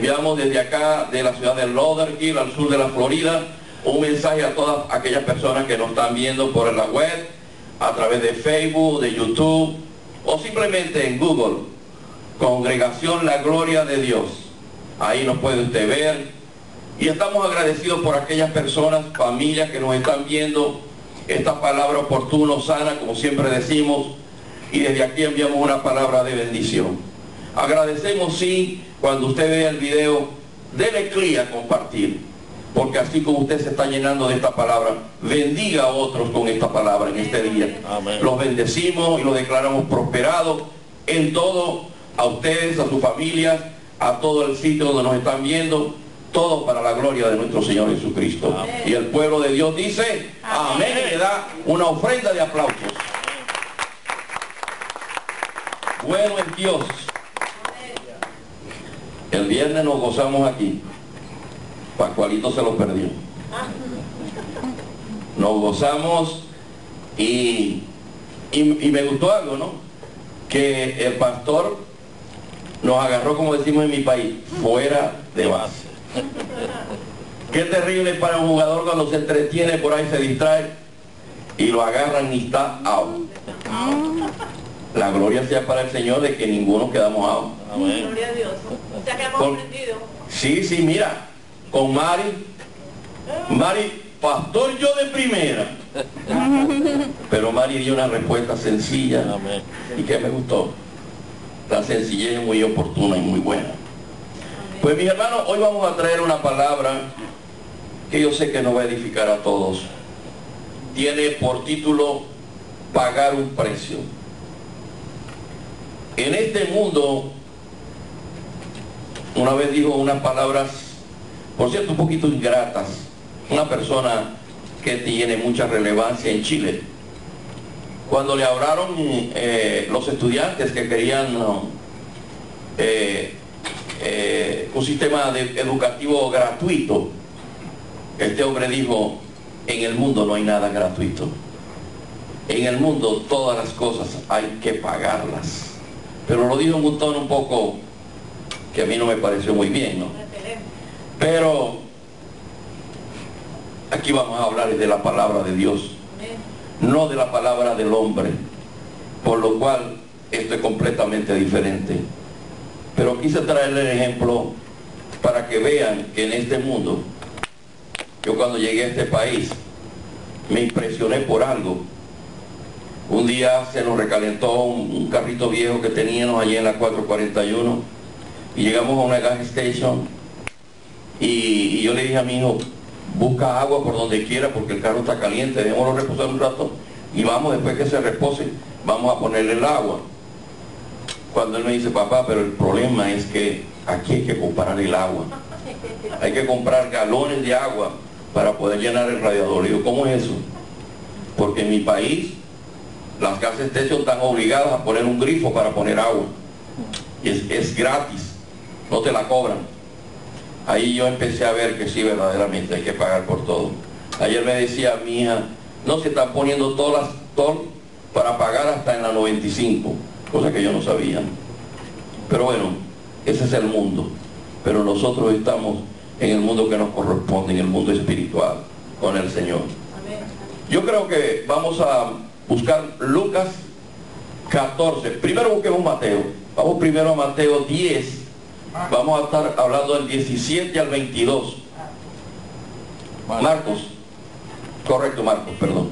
enviamos desde acá, de la ciudad de Lauderdale, al sur de la Florida, un mensaje a todas aquellas personas que nos están viendo por la web, a través de Facebook, de YouTube, o simplemente en Google, Congregación La Gloria de Dios. Ahí nos puede usted ver. Y estamos agradecidos por aquellas personas, familias que nos están viendo esta palabra oportuna, sana, como siempre decimos, y desde aquí enviamos una palabra de bendición. Agradecemos, sí, cuando usted vea el video, dele clic a compartir, porque así como usted se está llenando de esta palabra, bendiga a otros con esta palabra en este día. Amén. Los bendecimos y los declaramos prosperados en todo, a ustedes, a sus familias, a todo el sitio donde nos están viendo, todo para la gloria de nuestro Señor Jesucristo. Amén. Y el pueblo de Dios dice, amén, y le da una ofrenda de aplausos. Bueno es Dios. El viernes nos gozamos aquí. Pascualito se lo perdió. Nos gozamos y me gustó algo, ¿no? Que el pastor nos agarró, como decimos en mi país, fuera de base. Qué terrible para un jugador cuando se entretiene por ahí, se distrae y lo agarran y está out. La gloria sea para el Señor de que ninguno quedamos out. Amén. Gloria a Dios. O sea que hemos aprendido. Sí, mira, con Mari, pastor yo de primera. Pero Mari dio una respuesta sencilla. Amén. Y que me gustó. La sencillez es muy oportuna y muy buena. Pues mis hermanos, hoy vamos a traer una palabra que yo sé que nos va a edificar a todos. Tiene por título pagar un precio. En este mundo, una vez dijo unas palabras, por cierto, un poquito ingratas, una persona que tiene mucha relevancia en Chile. Cuando le hablaron los estudiantes que querían un sistema educativo gratuito, este hombre dijo, en el mundo no hay nada gratuito. En el mundo todas las cosas hay que pagarlas. Pero lo dijo en un tono un poco que a mí no me pareció muy bien, ¿no? Pero aquí vamos a hablar de la palabra de Dios, no de la palabra del hombre, por lo cual esto es completamente diferente. Pero quise traerle el ejemplo para que vean que en este mundo, yo cuando llegué a este país, me impresioné por algo. Un día se nos recalentó un carrito viejo que teníamos allí en la 441 y llegamos a una gas station y yo le dije a mi hijo, busca agua por donde quiera porque el carro está caliente, dejémoslo reposar un rato y vamos, después que se repose, vamos a ponerle el agua. Cuando él me dice, papá, pero el problema es que aquí hay que comprar el agua. Hay que comprar galones de agua para poder llenar el radiador. Le digo, ¿cómo es eso? Porque en mi país las gas stations están obligadas a poner un grifo para poner agua. Y es gratis, no te la cobran. Ahí yo empecé a ver que sí, verdaderamente hay que pagar por todo. Ayer me decía mi hija, no, se están poniendo todas las toll para pagar hasta en la 95, cosa que yo no sabía. Pero bueno, ese es el mundo. Pero nosotros estamos en el mundo que nos corresponde, en el mundo espiritual, con el Señor. Yo creo que vamos a buscar Lucas 14. Primero busquemos Mateo. Vamos primero a Mateo 10. Vamos a estar hablando del 17 al 22. Marcos. Correcto, Marcos, perdón.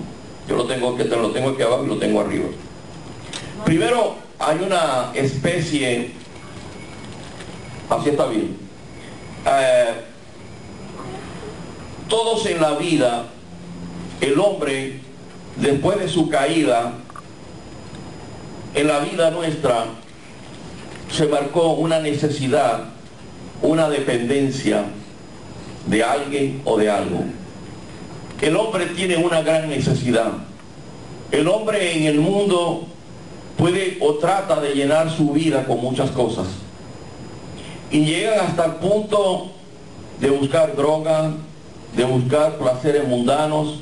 Yo lo tengo aquí abajo y lo tengo arriba. Primero hay una especie, así está bien. Todos en la vida, el hombre, después de su caída, en la vida nuestra, se marcó una necesidad, una dependencia de alguien o de algo. El hombre tiene una gran necesidad. El hombre en el mundo puede o trata de llenar su vida con muchas cosas. Y llegan hasta el punto de buscar droga, de buscar placeres mundanos,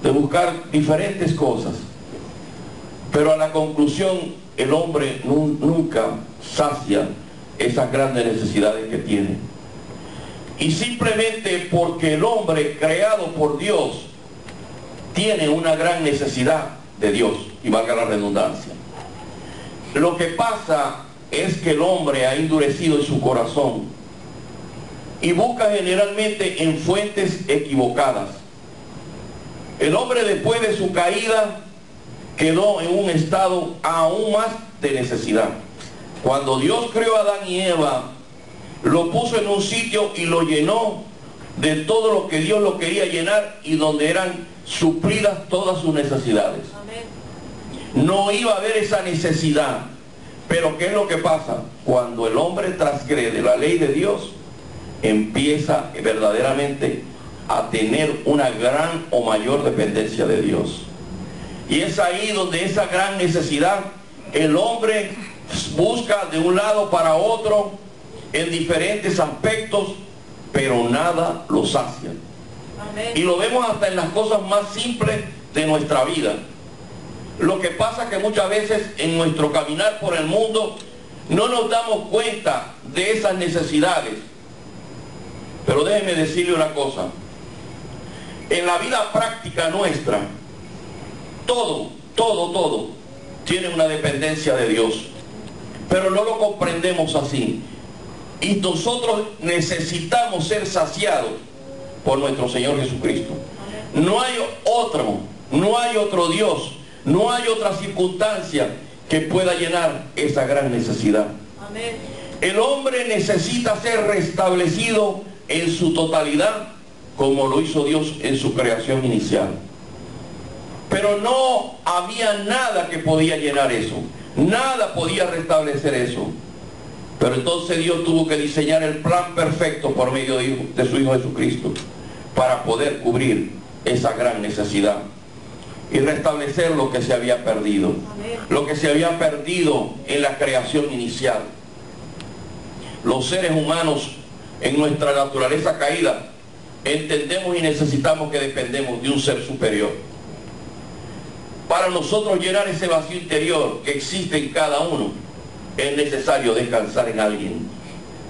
de buscar diferentes cosas. Pero a la conclusión, el hombre nunca sacia esas grandes necesidades que tiene. Y simplemente porque el hombre creado por Dios tiene una gran necesidad de Dios, y valga la redundancia. Lo que pasa es que el hombre ha endurecido en su corazón y busca generalmente en fuentes equivocadas. El hombre, después de su caída, quedó en un estado aún más de necesidad. Cuando Dios creó a Adán y Eva, lo puso en un sitio y lo llenó de todo lo que Dios lo quería llenar, y donde eran suplidas todas sus necesidades. Amén. No iba a haber esa necesidad. Pero ¿qué es lo que pasa? Cuando el hombre transgrede la ley de Dios, empieza verdaderamente a tener una gran o mayor dependencia de Dios. Y es ahí donde esa gran necesidad, el hombre busca de un lado para otro en diferentes aspectos, pero nada lo sacia. Amén. Y lo vemos hasta en las cosas más simples de nuestra vida. Lo que pasa es que muchas veces en nuestro caminar por el mundo no nos damos cuenta de esas necesidades. Pero déjeme decirle una cosa. En la vida práctica nuestra, todo tiene una dependencia de Dios. Pero no lo comprendemos así. Y nosotros necesitamos ser saciados por nuestro Señor Jesucristo. No hay otro Dios, no hay otra circunstancia que pueda llenar esa gran necesidad. Amén. El hombre necesita ser restablecido en su totalidad, como lo hizo Dios en su creación inicial. Pero no había nada que podía llenar eso. Nada podía restablecer eso. Pero entonces Dios tuvo que diseñar el plan perfecto por medio de su Hijo Jesucristo, para poder cubrir esa gran necesidad y restablecer lo que se había perdido. Amén. Lo que se había perdido en la creación inicial. Los seres humanos, en nuestra naturaleza caída, entendemos y necesitamos que dependemos de un ser superior. Para nosotros llenar ese vacío interior que existe en cada uno, es necesario descansar en alguien.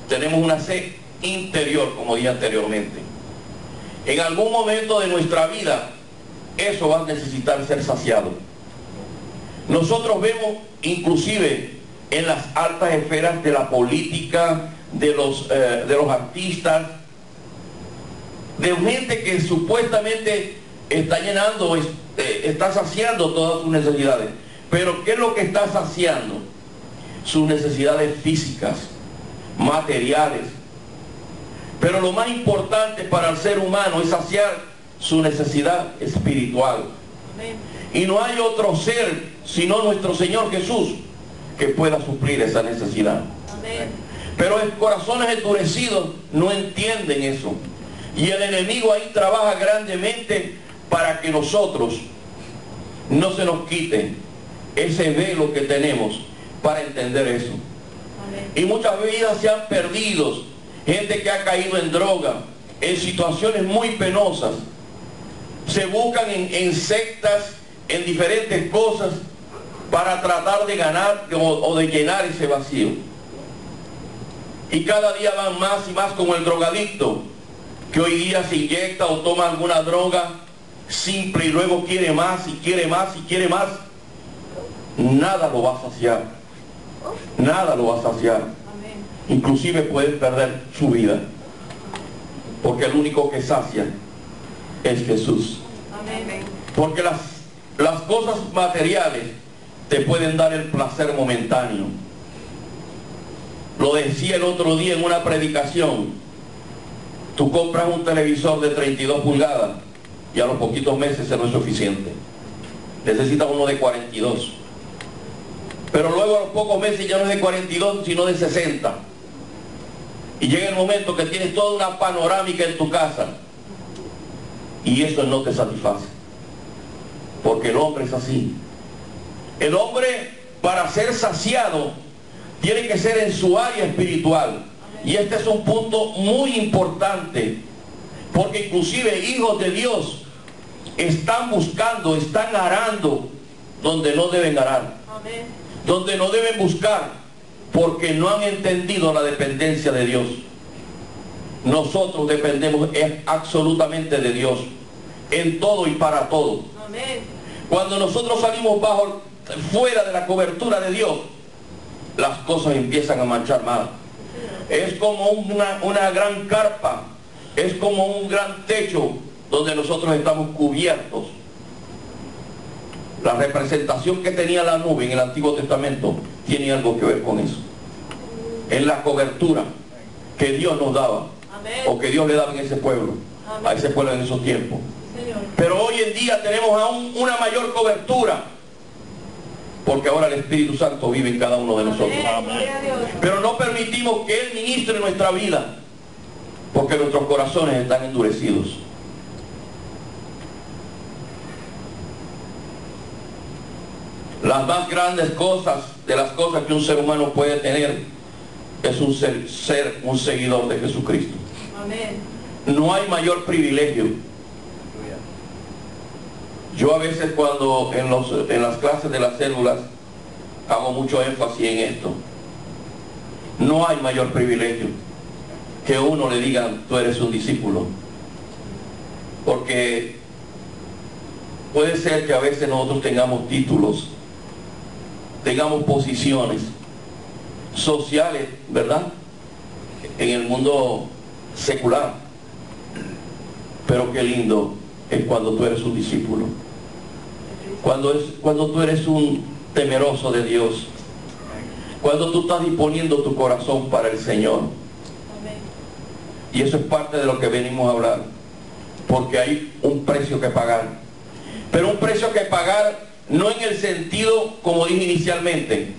Tenemos una sed interior, como dije anteriormente. En algún momento de nuestra vida, eso va a necesitar ser saciado. Nosotros vemos inclusive en las altas esferas de la política, de los artistas, de gente que supuestamente está llenando, está saciando todas sus necesidades. Pero ¿qué es lo que está saciando? Sus necesidades físicas, materiales. Pero lo más importante para el ser humano es saciar su necesidad espiritual. Amén. Y no hay otro ser sino nuestro Señor Jesús que pueda suplir esa necesidad. Amén. Pero los corazones endurecidos no entienden eso. Y el enemigo ahí trabaja grandemente para que nosotros no se nos quite ese velo que tenemos para entender eso. Amén. Y muchas vidas se han perdido. Gente que ha caído en droga, en situaciones muy penosas. Se buscan en sectas, en diferentes cosas, para tratar de ganar o de llenar ese vacío. Y cada día van más y más como el drogadicto, que hoy día se inyecta o toma alguna droga simple y luego quiere más y quiere más y quiere más. Nada lo va a saciar. Nada lo va a saciar. Inclusive pueden perder su vida, porque el único que sacia es Jesús. Amén. Porque las cosas materiales te pueden dar el placer momentáneo. Lo decía el otro día en una predicación. Tú compras un televisor de 32 pulgadas y a los poquitos meses eso no es suficiente. Necesitas uno de 42. Pero luego a los pocos meses ya no es de 42 sino de 60. Y llega el momento que tienes toda una panorámica en tu casa y eso no te satisface, porque el hombre es así. El hombre, para ser saciado, tiene que ser en su área espiritual. Y este es un punto muy importante, porque inclusive hijos de Dios están buscando, están arando donde no deben arar. Amén. Donde no deben buscar. porque no han entendido la dependencia de Dios. Nosotros dependemos absolutamente de Dios, en todo y para todo. Amén. Cuando nosotros salimos fuera de la cobertura de Dios, las cosas empiezan a marchar mal. Es como una gran carpa, es como un gran techo donde nosotros estamos cubiertos. La representación que tenía la nube en el Antiguo Testamento tiene algo que ver con eso. En la cobertura que Dios nos daba, Amén. o que Dios le daba en ese pueblo, Amén. a ese pueblo en esos tiempos. Señor. Pero hoy en día tenemos aún una mayor cobertura, porque ahora el Espíritu Santo vive en cada uno de nosotros. Amén. Gloria a Dios. Pero no permitimos que Él ministre nuestra vida, porque nuestros corazones están endurecidos. Las más grandes cosas, de las cosas que un ser humano puede tener, es ser un seguidor de Jesucristo. Amén. No hay mayor privilegio. Yo a veces cuando en las clases de las células hago mucho énfasis en esto. No hay mayor privilegio que uno le diga, tú eres un discípulo. Porque puede ser que a veces nosotros tengamos títulos, tengamos posiciones sociales, ¿verdad?, en el mundo secular. Pero qué lindo es cuando tú eres un discípulo. Cuando tú eres un temeroso de Dios. Cuando tú estás disponiendo tu corazón para el Señor. Amén. Y eso es parte de lo que venimos a hablar. Porque hay un precio que pagar. Pero un precio que pagar no en el sentido, como dije inicialmente,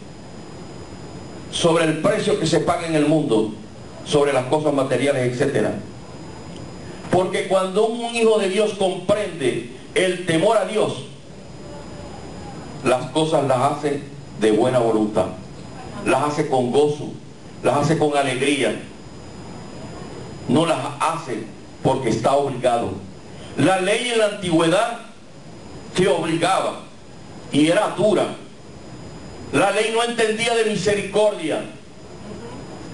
sobre el precio que se paga en el mundo, sobre las cosas materiales, etc. Porque cuando un hijo de Dios comprende el temor a Dios, las cosas las hace de buena voluntad, las hace con gozo, las hace con alegría, no las hace porque está obligado. La ley en la antigüedad te obligaba y era dura. La ley no entendía de misericordia,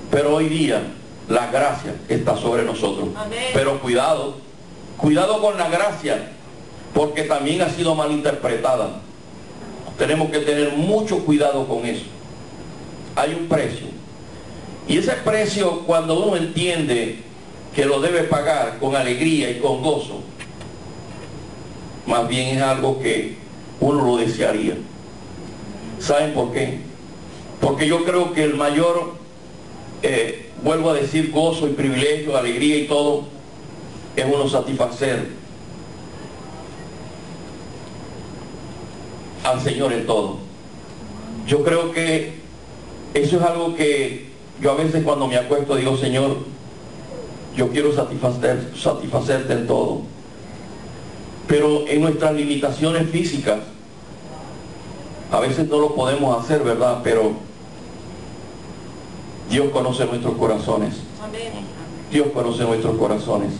pero hoy día la gracia está sobre nosotros. Amén. Pero cuidado con la gracia, porque también ha sido malinterpretada. Tenemos que tener mucho cuidado con eso. Hay un precio, y ese precio, cuando uno entiende que lo debe pagar con alegría y con gozo, más bien es algo que uno lo desearía. ¿Saben por qué? Porque yo creo que el mayor, vuelvo a decir, gozo y privilegio, alegría y todo, es uno satisfacer al Señor en todo. Yo creo que eso es algo que yo a veces cuando me acuesto digo, Señor, yo quiero satisfacerte en todo. Pero en nuestras limitaciones físicas a veces no lo podemos hacer, ¿verdad? Pero Dios conoce nuestros corazones. Amén. Dios conoce nuestros corazones.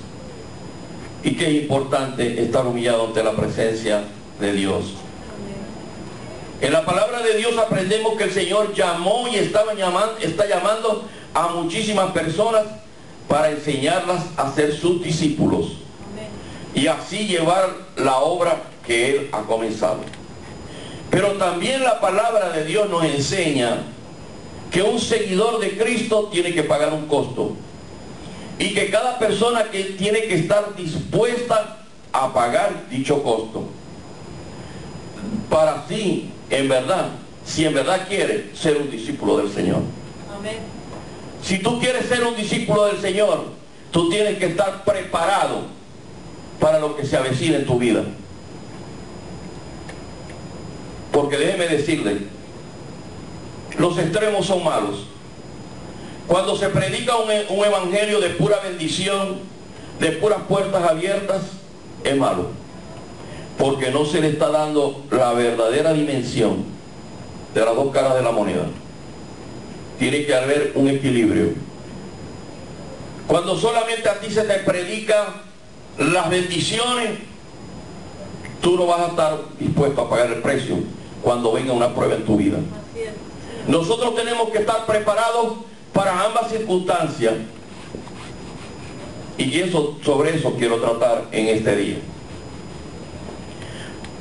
Y qué importante estar humillado ante la presencia de Dios. En la palabra de Dios aprendemos que el Señor llamó y está llamando a muchísimas personas para enseñarlas a ser sus discípulos. Amén. Y así llevar la obra que Él ha comenzado. Pero también la palabra de Dios nos enseña que un seguidor de Cristo tiene que pagar un costo. Y que cada persona que tiene que estar dispuesta a pagar dicho costo. Para así, en verdad, si en verdad quiere ser un discípulo del Señor. Amén. Si tú quieres ser un discípulo del Señor, tú tienes que estar preparado para lo que se avecina en tu vida. Porque déjeme decirle, los extremos son malos. Cuando se predica un evangelio de pura bendición, de puras puertas abiertas, es malo. Porque no se le está dando la verdadera dimensión de las dos caras de la moneda. Tiene que haber un equilibrio. Cuando solamente a ti se te predica las bendiciones, tú no vas a estar dispuesto a pagar el precio cuando venga una prueba en tu vida. Así es. Nosotros tenemos que estar preparados para ambas circunstancias. Y sobre eso quiero tratar en este día.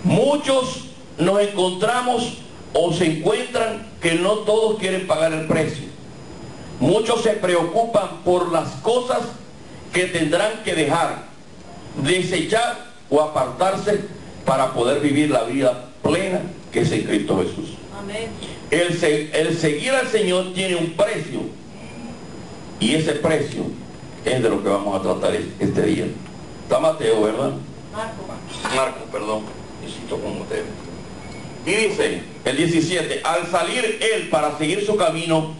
Muchos nos encontramos o se encuentran que no todos quieren pagar el precio. Muchos se preocupan por las cosas que tendrán que dejar, desechar o apartarse para poder vivir la vida plena que es en Cristo Jesús. Amén. El seguir al Señor tiene un precio, y ese precio es de lo que vamos a tratar este día. Está Mateo, ¿verdad? Marco, perdón. Necesito con Mateo. Y dice, el 17, al salir él para seguir su camino,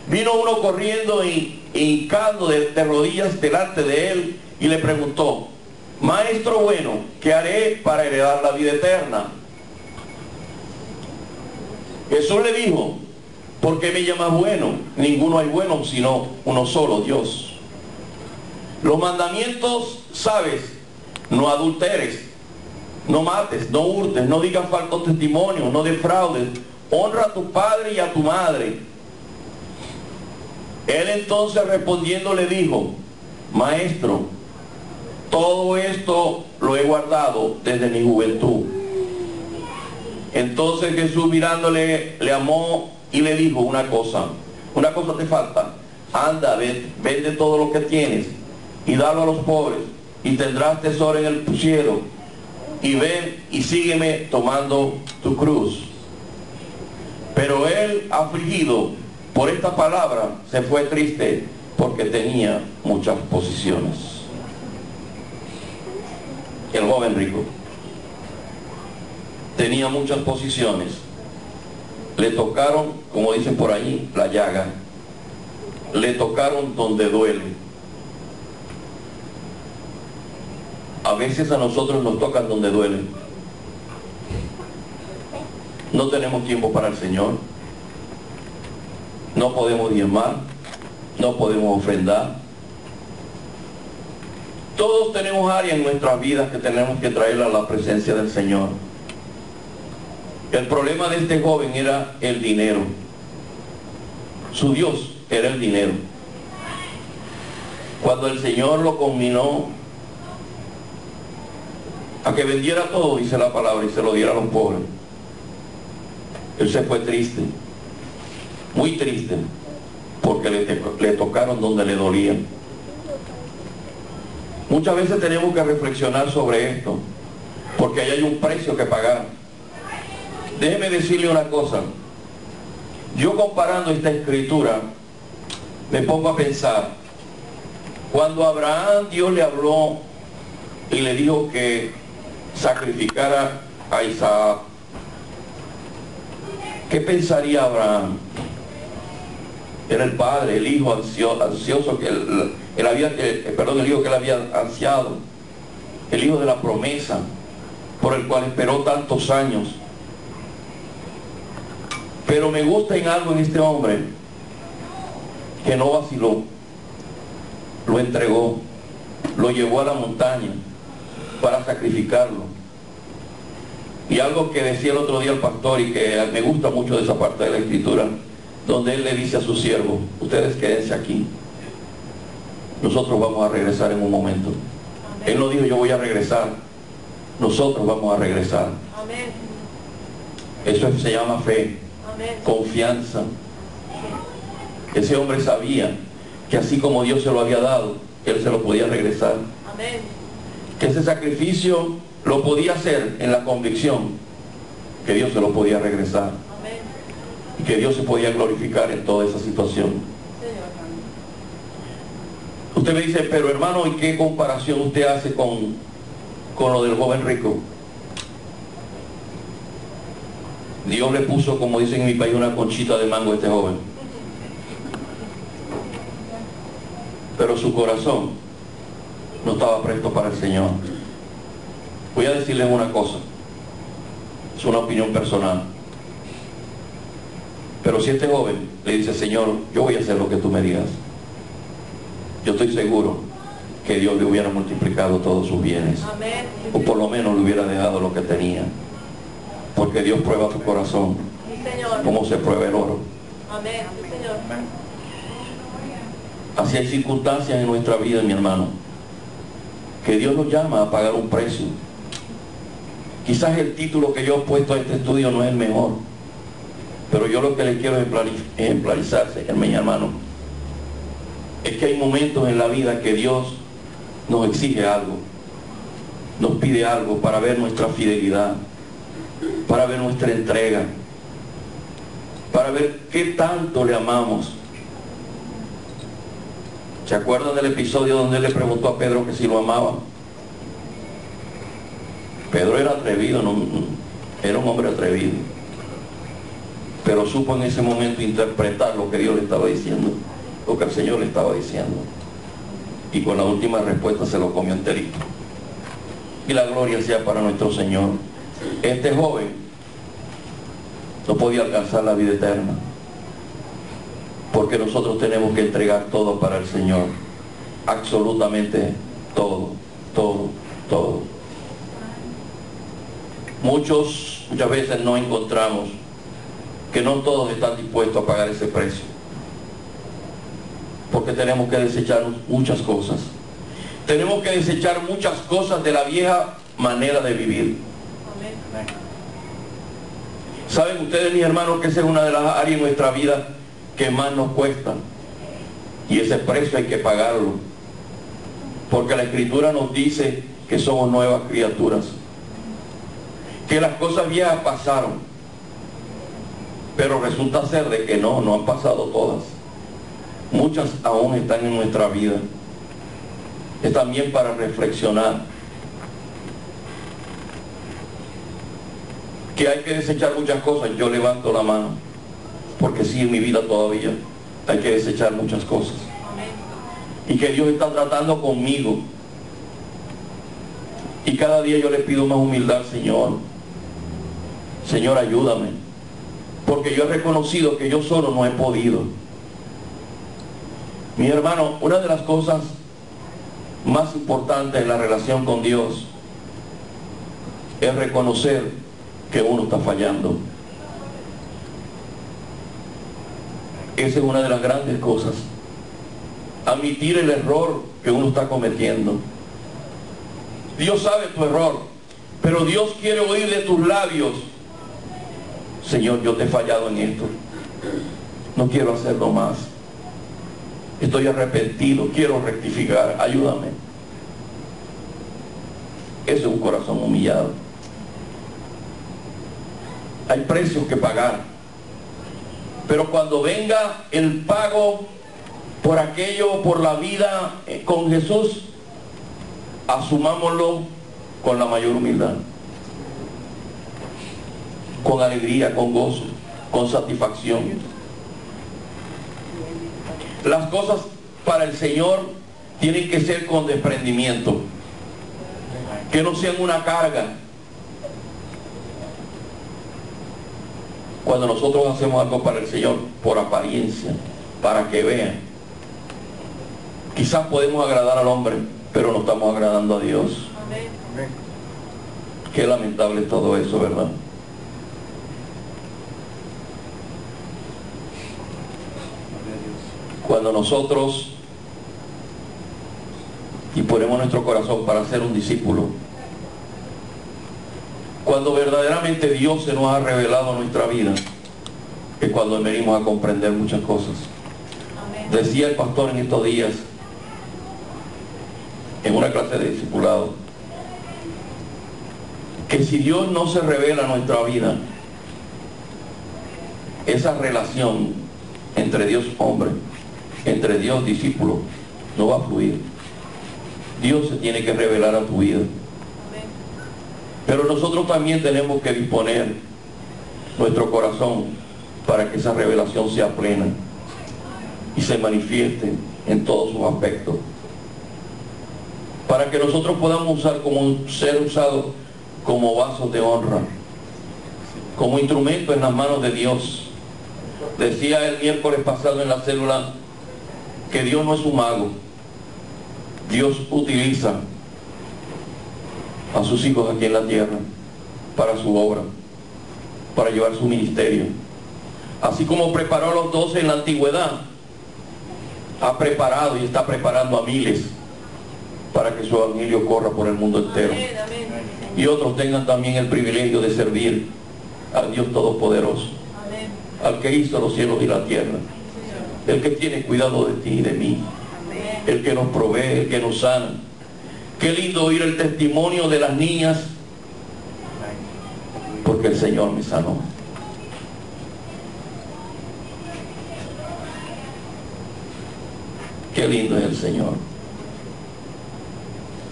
vino uno corriendo y hincando de rodillas delante de él y le preguntó: Maestro bueno, ¿qué haré para heredar la vida eterna? Jesús le dijo: ¿por qué me llamas bueno? Ninguno hay bueno sino uno solo, Dios. Los mandamientos, sabes: no adulteres, no mates, no hurtes, no digas falso testimonio, no defraudes, honra a tu padre y a tu madre. Él entonces respondiendo le dijo: Maestro, todo esto lo he guardado desde mi juventud. Entonces Jesús mirándole, le amó y le dijo: una cosa te falta. Anda, vende todo lo que tienes y dalo a los pobres, y tendrás tesoro en el cielo. Y ven y sígueme tomando tu cruz. Pero él, afligido por esta palabra, se fue triste porque tenía muchas posesiones. El joven rico tenía muchas posesiones. Le tocaron, como dicen por allí, la llaga. Le tocaron donde duele. A veces a nosotros nos tocan donde duele. No tenemos tiempo para el Señor. No podemos diezmar. No podemos ofrendar. Todos tenemos áreas en nuestras vidas que tenemos que traer a la presencia del Señor. El problema de este joven era el dinero. Su Dios era el dinero. Cuando el Señor lo conminó a que vendiera todo, dice la palabra, y se lo diera a los pobres, él se fue triste, muy triste, porque le tocaron donde le dolía. Muchas veces tenemos que reflexionar sobre esto, porque ahí hay un precio que pagar. Déjeme decirle una cosa. Yo, comparando esta escritura, me pongo a pensar, cuando a Abraham Dios le habló y le dijo que sacrificara a Isaac, ¿qué pensaría Abraham? Era el padre, el hijo ansioso que el hijo que él había ansiado, el hijo de la promesa, por el cual esperó tantos años. Pero me gusta en algo en este hombre, que no vaciló, lo entregó, lo llevó a la montaña para sacrificarlo. Y algo que decía el otro día el pastor, y que me gusta mucho de esa parte de la escritura, donde él le dice a sus siervos: ustedes quédense aquí, nosotros vamos a regresar en un momento. Amén. Él no dijo: yo voy a regresar, nosotros vamos a regresar. Amén. Eso se llama fe. Amén. Confianza. Ese hombre sabía que así como Dios se lo había dado, él se lo podía regresar. Amén. Que ese sacrificio lo podía hacer en la convicción que Dios se lo podía regresar. Amén. Y que Dios se podía glorificar en toda esa situación. Usted me dice: pero hermano, ¿y qué comparación usted hace con lo del joven rico? Dios le puso, como dicen en mi país, una conchita de mango a este joven. Pero su corazón no estaba presto para el Señor. Voy a decirles una cosa, es una opinión personal, pero si este joven le dice: Señor, yo voy a hacer lo que tú me digas, yo estoy seguro que Dios le hubiera multiplicado todos sus bienes. Amén. O por lo menos le hubiera dejado lo que tenía, porque Dios prueba tu corazón, sí, como se prueba el oro. Amén. Sí, Señor. Así hay circunstancias en nuestra vida, mi hermano, que Dios nos llama a pagar un precio. Quizás el título que yo he puesto a este estudio no es el mejor, pero yo lo que le quiero ejemplarizar, mi hermano, es que hay momentos en la vida que Dios nos exige algo, nos pide algo para ver nuestra fidelidad, para ver nuestra entrega, para ver qué tanto le amamos. ¿Se acuerdan del episodio donde él le preguntó a Pedro que si lo amaba? Pedro era atrevido, era un hombre atrevido, pero supo en ese momento interpretar lo que Dios le estaba diciendo, lo que el Señor le estaba diciendo, y con la última respuesta se lo comió enterito. Y la gloria sea para nuestro Señor. Este joven no podía alcanzar la vida eterna, porque nosotros tenemos que entregar todo para el Señor, absolutamente todo, todo, todo. Muchas veces no encontramos que no todos están dispuestos a pagar ese precio, porque tenemos que desechar muchas cosas. Tenemos que desechar muchas cosas de la vieja manera de vivir. Amén. ¿Saben ustedes, mis hermanos, que esa es una de las áreas en nuestra vida que más nos cuesta? Y ese precio hay que pagarlo, porque la Escritura nos dice que somos nuevas criaturas, que las cosas viejas pasaron, pero resulta ser de que no han pasado todas. Muchas aún están en nuestra vida. Es también para reflexionar que hay que desechar muchas cosas. Yo levanto la mano, porque sí, en mi vida todavía hay que desechar muchas cosas. Amén. Y que Dios está tratando conmigo. Y cada día yo le pido más humildad al Señor. Señor, ayúdame, porque yo he reconocido que yo solo no he podido. Mi hermano, una de las cosas más importantes en la relación con Dios es reconocer que uno está fallando. Esa es una de las grandes cosas. Admitir el error que uno está cometiendo. Dios sabe tu error, pero Dios quiere oír de tus labios: Señor, yo te he fallado en esto, no quiero hacerlo más, estoy arrepentido, quiero rectificar, ayúdame. Eso es un corazón humillado. Hay precios que pagar, pero cuando venga el pago por aquello, por la vida con Jesús, asumámoslo con la mayor humildad, con alegría, con gozo, con satisfacción. Las cosas para el Señor tienen que ser con desprendimiento, que no sean una carga. Cuando nosotros hacemos algo para el Señor por apariencia, para que vean, quizás podemos agradar al hombre, pero no estamos agradando a Dios. Amén. Qué lamentable es todo eso, ¿verdad? Cuando nosotros disponemos nuestro corazón para ser un discípulo, cuando verdaderamente Dios se nos ha revelado en nuestra vida, es cuando venimos a comprender muchas cosas. Amén. Decía el pastor en estos días, en una clase de discipulado, que si Dios no se revela en nuestra vida, esa relación entre Dios hombre, entre Dios discípulo, no va a fluir. Dios se tiene que revelar a tu vida. Amén. Pero nosotros también tenemos que disponer nuestro corazón para que esa revelación sea plena y se manifieste en todos sus aspectos, para que nosotros podamos ser usados como vasos de honra, como instrumento en las manos de Dios. Decía el miércoles pasado en la célula que Dios no es un mago. Dios utiliza a sus hijos aquí en la tierra para su obra, para llevar su ministerio. Así como preparó a los 12 en la antigüedad, ha preparado y está preparando a miles para que su evangelio corra por el mundo entero. Amén, amén. Y otros tengan también el privilegio de servir al Dios Todopoderoso, Amén. al que hizo los cielos y la tierra, el que tiene cuidado de ti y de mí, Amén. el que nos provee, el que nos sana. Qué lindo oír el testimonio de las niñas, porque el Señor me sanó. Qué lindo es el Señor.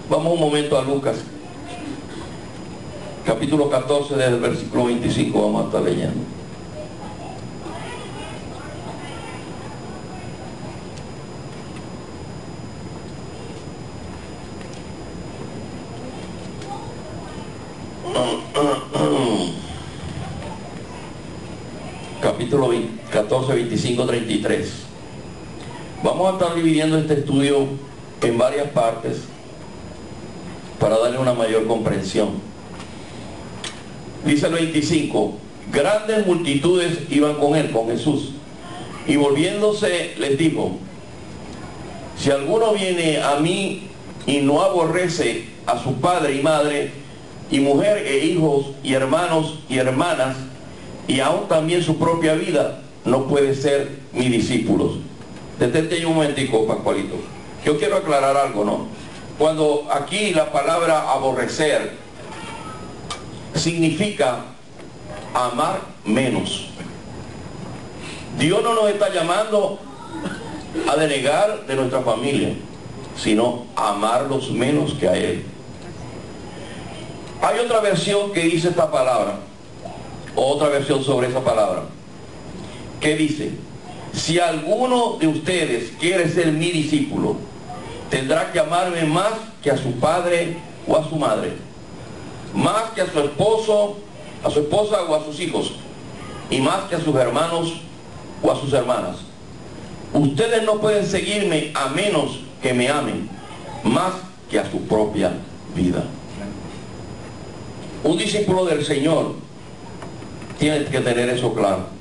Vamos un momento a Lucas, capítulo 14, desde el versículo 25, vamos a estar leyendo. Capítulo 14, 25, 33. Vamos a estar dividiendo este estudio en varias partes para darle una mayor comprensión. Dice el 25: grandes multitudes iban con él, con Jesús, y volviéndose les dijo: si alguno viene a mí y no aborrece a su padre y madre, y mujer e hijos y hermanos y hermanas, y aún también su propia vida, no puede ser mi discípulo. Detente ahí un momentico, Pascualito. Yo quiero aclarar algo, ¿no? Cuando aquí la palabra aborrecer significa amar menos. Dios no nos está llamando a denegar de nuestra familia, sino a amarlos menos que a Él. Hay otra versión que dice esta palabra, otra versión sobre esa palabra, que dice: si alguno de ustedes quiere ser mi discípulo, tendrá que amarme más que a su padre o a su madre, más que a su esposo, a su esposa o a sus hijos, y más que a sus hermanos o a sus hermanas. Ustedes no pueden seguirme a menos que me amen más que a su propia vida. Un discípulo del Señor tiene que tener eso claro.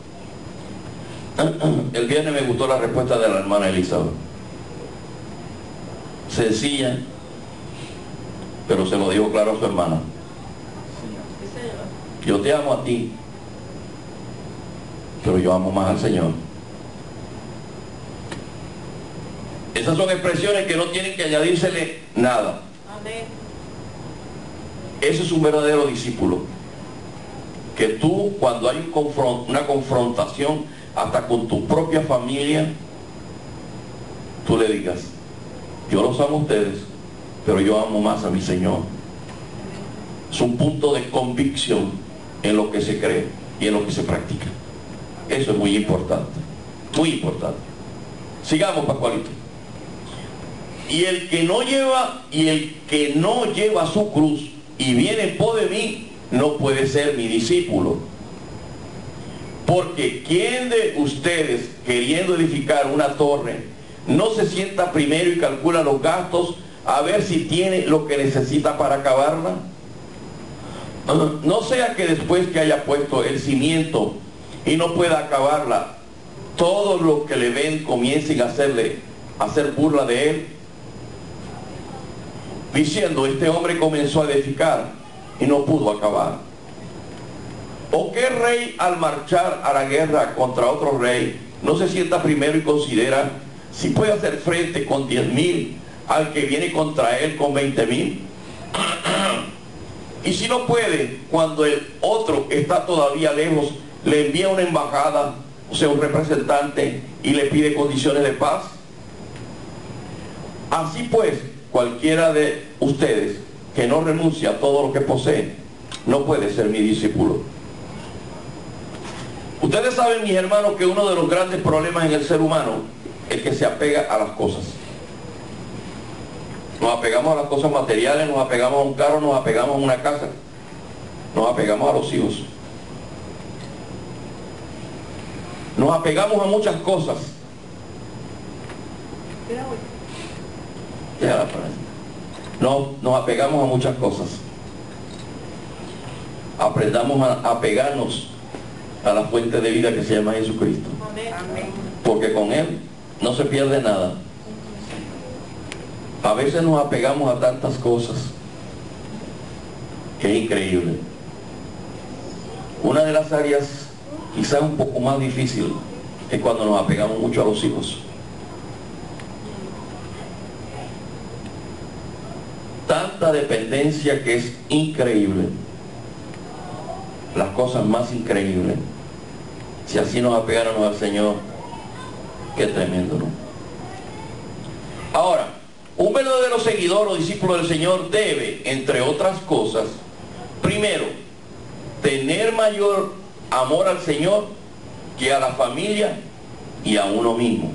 El viernes me gustó la respuesta de la hermana Elizabeth. Sencilla, pero se lo dijo claro a su hermana: Sí, Señor. yo te amo a ti, pero yo amo más al Señor. Esas son expresiones que no tienen que añadírsele nada. Amén. Ese es un verdadero discípulo. Que tú, cuando hay una confrontación hasta con tu propia familia, tú le digas: yo los amo a ustedes, pero yo amo más a mi Señor. Es un punto de convicción en lo que se cree y en lo que se practica. Eso es muy importante, muy importante. Sigamos, Pascualito. Y el que no lleva su cruz y viene en pos de mí, no puede ser mi discípulo. Porque ¿quién de ustedes, queriendo edificar una torre, no se sienta primero y calcula los gastos a ver si tiene lo que necesita para acabarla? No sea que después que haya puesto el cimiento y no pueda acabarla, todos los que le ven comiencen a hacer burla de él, diciendo: este hombre comenzó a edificar y no pudo acabar. ¿O qué rey, al marchar a la guerra contra otro rey, no se sienta primero y considera si puede hacer frente con 10,000 al que viene contra él con 20,000? Y si no puede, cuando el otro está todavía lejos, le envía una embajada, o sea, un representante, y le pide condiciones de paz. Así pues, cualquiera de ustedes que no renuncia a todo lo que posee, no puede ser mi discípulo. Ustedes saben, mis hermanos, que uno de los grandes problemas en el ser humano es que se apega a las cosas. Nos apegamos a las cosas materiales, nos apegamos a un carro, nos apegamos a una casa, nos apegamos a los hijos, nos apegamos a muchas cosas. Nos apegamos a muchas cosas. Aprendamos a apegarnos a la fuente de vida que se llama Jesucristo. Amén. Porque con Él no se pierde nada. A veces nos apegamos a tantas cosas que es increíble. Una de las áreas quizás un poco más difícil es cuando nos apegamos mucho a los hijos. Tanta dependencia que es increíble. Las cosas más increíbles. Si así nos apegáramos al Señor, qué tremendo, ¿no? Ahora, un verdadero seguidor o discípulo del Señor debe, entre otras cosas, primero, tener mayor amor al Señor que a la familia y a uno mismo.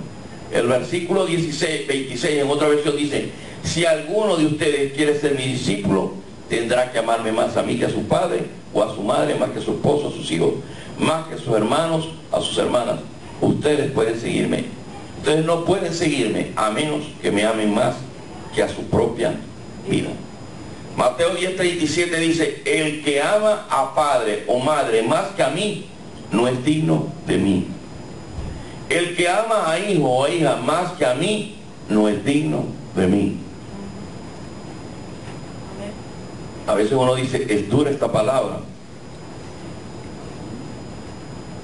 El versículo 26 en otra versión dice: si alguno de ustedes quiere ser mi discípulo, tendrá que amarme más a mí que a su padre o a su madre, más que a su esposo, a sus hijos, más que a sus hermanos, a sus hermanas. Ustedes pueden seguirme. Ustedes no pueden seguirme a menos que me amen más que a su propia vida. Mateo 10:37 dice: el que ama a padre o madre más que a mí, no es digno de mí. El que ama a hijo o hija más que a mí, no es digno de mí. A veces uno dice, es dura esta palabra,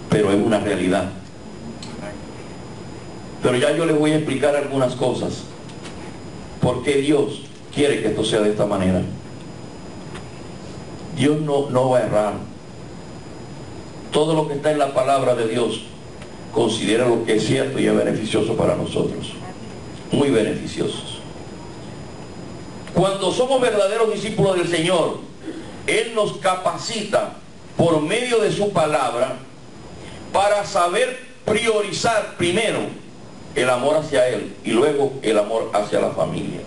pero es una realidad. Pero ya yo les voy a explicar algunas cosas. ¿Por qué Dios quiere que esto sea de esta manera? Dios no va a errar. Todo lo que está en la palabra de Dios, considera lo que es cierto y es beneficioso para nosotros. Muy beneficiosos. Cuando somos verdaderos discípulos del Señor, Él nos capacita por medio de su palabra para saber priorizar primero el amor hacia Él y luego el amor hacia la familia.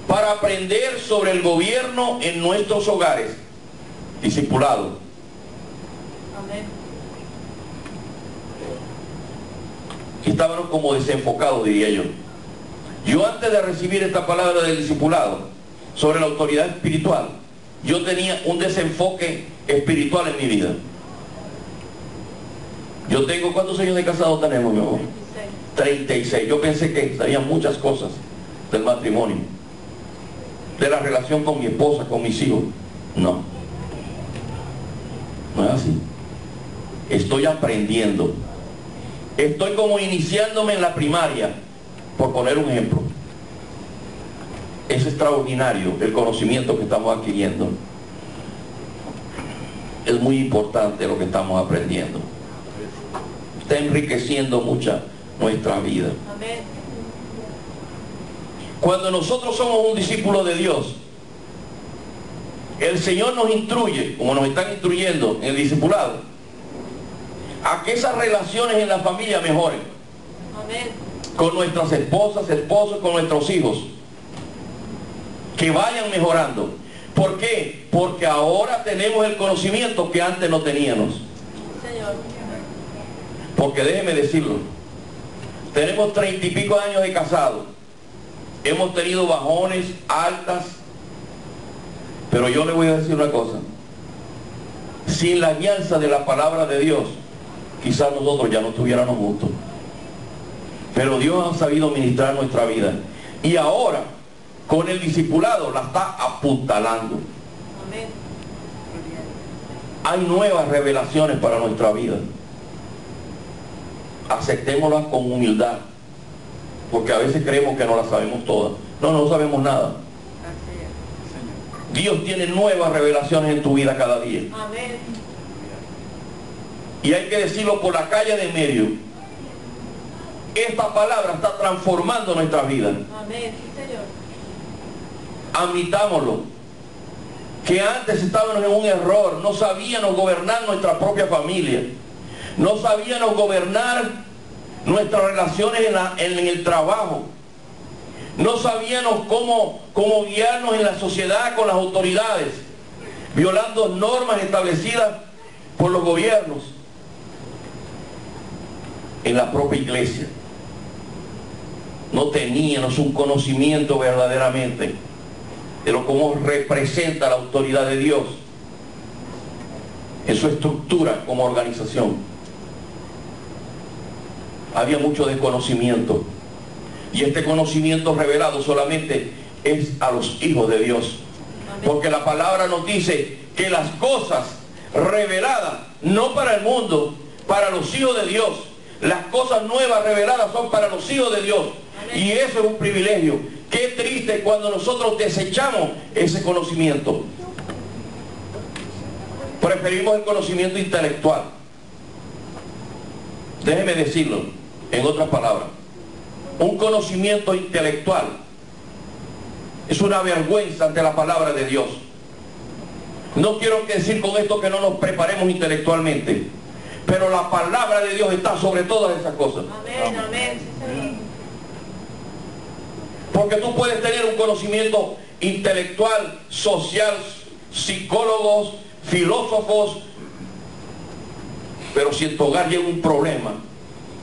Para aprender sobre el gobierno en nuestros hogares, discipulado. Amén. Estábamos como desenfocados, diría yo. Yo antes de recibir esta palabra del discipulado sobre la autoridad espiritual, yo tenía un desenfoque espiritual en mi vida. Yo tengo, ¿cuántos años de casado tenemos, mi amor? 36. Yo pensé que sabían muchas cosas del matrimonio, de la relación con mi esposa, con mis hijos. No. No es así. Estoy aprendiendo. Estoy como iniciándome en la primaria, por poner un ejemplo. Es extraordinario el conocimiento que estamos adquiriendo. Es muy importante lo que estamos aprendiendo. Está enriqueciendo mucha nuestra vida. Amén. Cuando nosotros somos un discípulo de Dios, el Señor nos instruye, como nos están instruyendo en el discipulado, a que esas relaciones en la familia mejoren. Amén. Con nuestras esposas, esposos, con nuestros hijos. Que vayan mejorando. ¿Por qué? Porque ahora tenemos el conocimiento que antes no teníamos. Señor. Porque déjeme decirlo, tenemos 30 y pico años de casados. Hemos tenido bajones, altas. Pero yo le voy a decir una cosa. Sin la guianza de la palabra de Dios, quizás nosotros ya no estuviéramos juntos. Pero Dios ha sabido ministrar nuestra vida. Y ahora, con el discipulado, la está apuntalando. Amén. Hay nuevas revelaciones para nuestra vida. Aceptémoslas con humildad. Porque a veces creemos que no las sabemos todas. No sabemos nada. Dios tiene nuevas revelaciones en tu vida cada día. Amén. Y hay que decirlo por la calle de medio. Esta palabra está transformando nuestra vida. Amén. Sí, Señor. Admitámoslo. Que antes estábamos en un error. No sabíamos gobernar nuestra propia familia. No sabíamos gobernar nuestras relaciones en el trabajo. No sabíamos cómo guiarnos en la sociedad con las autoridades, violando normas establecidas por los gobiernos. En la propia iglesia no teníamos un conocimiento verdaderamente de lo cómo representa la autoridad de Dios. en su estructura como organización. Había mucho desconocimiento, y este conocimiento revelado solamente es a los hijos de Dios, porque la palabra nos dice que las cosas reveladas, no para el mundo, para los hijos de Dios. Las cosas nuevas reveladas son para los hijos de Dios. Y eso es un privilegio. Qué triste cuando nosotros desechamos ese conocimiento. Preferimos el conocimiento intelectual. Déjeme decirlo en otras palabras. Un conocimiento intelectual es una vergüenza ante la palabra de Dios. No quiero decir con esto que no nos preparemos intelectualmente, pero la palabra de Dios está sobre todas esas cosas. Amén, amén, sí, Señor. Porque tú puedes tener un conocimiento intelectual, social, psicólogos, filósofos, pero si en tu hogar llega un problema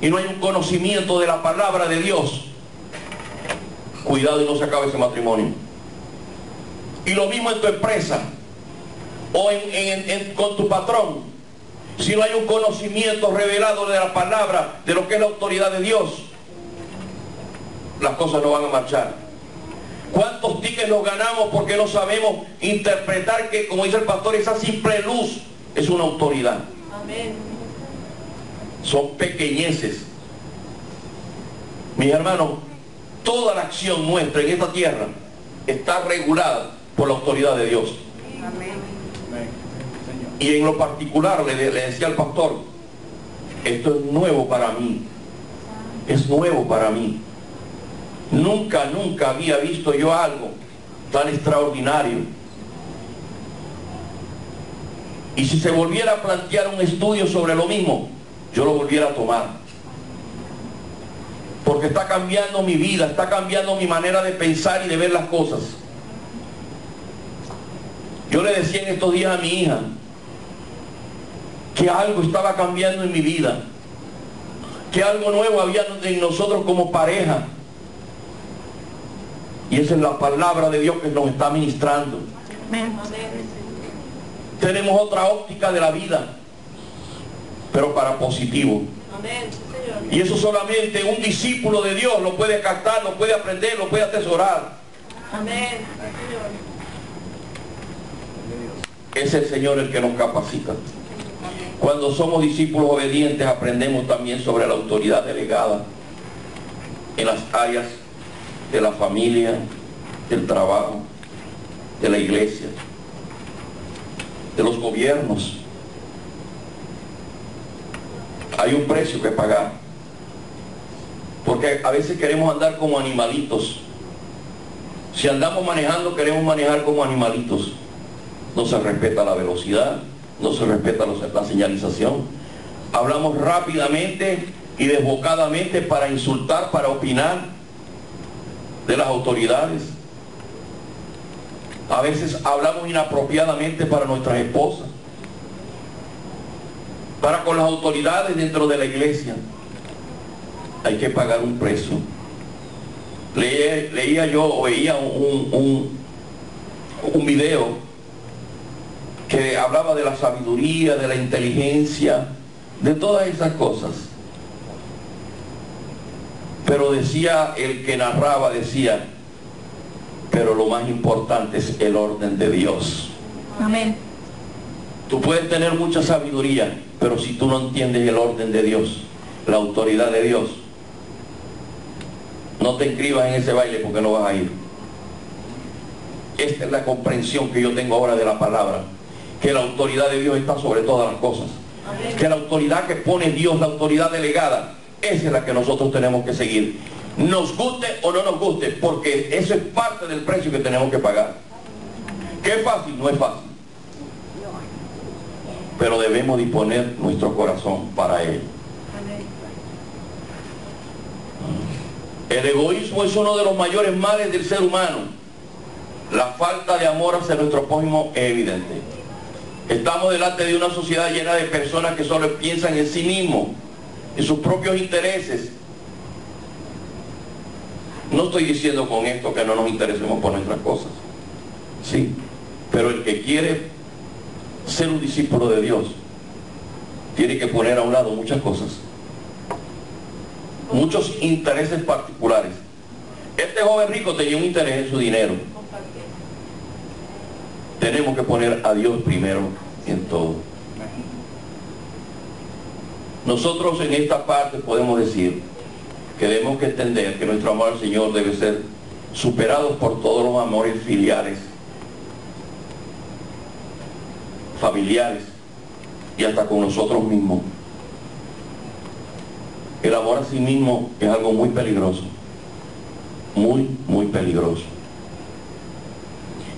y no hay un conocimiento de la palabra de Dios, cuidado y no se acabe ese matrimonio. Y lo mismo en tu empresa o con tu patrón. Si no hay un conocimiento revelado de la palabra, de lo que es la autoridad de Dios, las cosas no van a marchar. ¿Cuántos tickets nos ganamos porque no sabemos interpretar que, como dice el pastor, esa simple luz es una autoridad? Amén. Son pequeñeces. Mis hermanos, toda la acción nuestra en esta tierra está regulada por la autoridad de Dios. Amén. Y en lo particular le decía al pastor, esto es nuevo para mí. Es nuevo para mí. Nunca había visto yo algo tan extraordinario. Y si se volviera a plantear un estudio sobre lo mismo, yo lo volviera a tomar. Porque está cambiando mi vida, está cambiando mi manera de pensar y de ver las cosas. Yo le decía en estos días a mi hija que algo estaba cambiando en mi vida, que algo nuevo había en nosotros como pareja. Y esa es la palabra de Dios que nos está ministrando. Amén. Tenemos otra óptica de la vida, pero para positivo. Amén, sí, Señor. Y eso solamente un discípulo de Dios lo puede captar, lo puede aprender, lo puede atesorar. Amén, sí, Señor. Es el Señor el que nos capacita. Cuando somos discípulos obedientes, aprendemos también sobre la autoridad delegada en las áreas de la familia, del trabajo, de la iglesia, de los gobiernos. Hay un precio que pagar, porque a veces queremos andar como animalitos. Si andamos manejando, queremos manejar como animalitos. No se respeta la velocidad, no se respeta la señalización. Hablamos rápidamente y desbocadamente para insultar, para opinar de las autoridades. A veces hablamos inapropiadamente para nuestras esposas, para con las autoridades dentro de la iglesia. Hay que pagar un precio. Leía yo o veía un video que hablaba de la sabiduría, de la inteligencia, de todas esas cosas. Pero decía, el que narraba decía, pero lo más importante es el orden de Dios. Amén. Tú puedes tener mucha sabiduría, pero si tú no entiendes el orden de Dios, la autoridad de Dios, no te inscribas en ese baile porque no vas a ir. Esta es la comprensión que yo tengo ahora de la palabra, que la autoridad de Dios está sobre todas las cosas. Amén. Que la autoridad que pone Dios, la autoridad delegada, esa es la que nosotros tenemos que seguir. Nos guste o no nos guste, porque eso es parte del precio que tenemos que pagar. ¿Qué es fácil? No es fácil. Pero debemos disponer nuestro corazón para él. Amén. El egoísmo es uno de los mayores males del ser humano. La falta de amor hacia nuestro prójimo es evidente. Estamos delante de una sociedad llena de personas que solo piensan en sí mismos, en sus propios intereses. No estoy diciendo con esto que no nos interesemos por nuestras cosas. Sí, pero el que quiere ser un discípulo de Dios tiene que poner a un lado muchas cosas, muchos intereses particulares. Este joven rico tenía un interés en su dinero. Tenemos que poner a Dios primero en todo. Nosotros en esta parte podemos decir que debemos que entender que nuestro amor al Señor debe ser superado por todos los amores filiales, familiares y hasta con nosotros mismos. El amor a sí mismo es algo muy peligroso, muy, muy peligroso.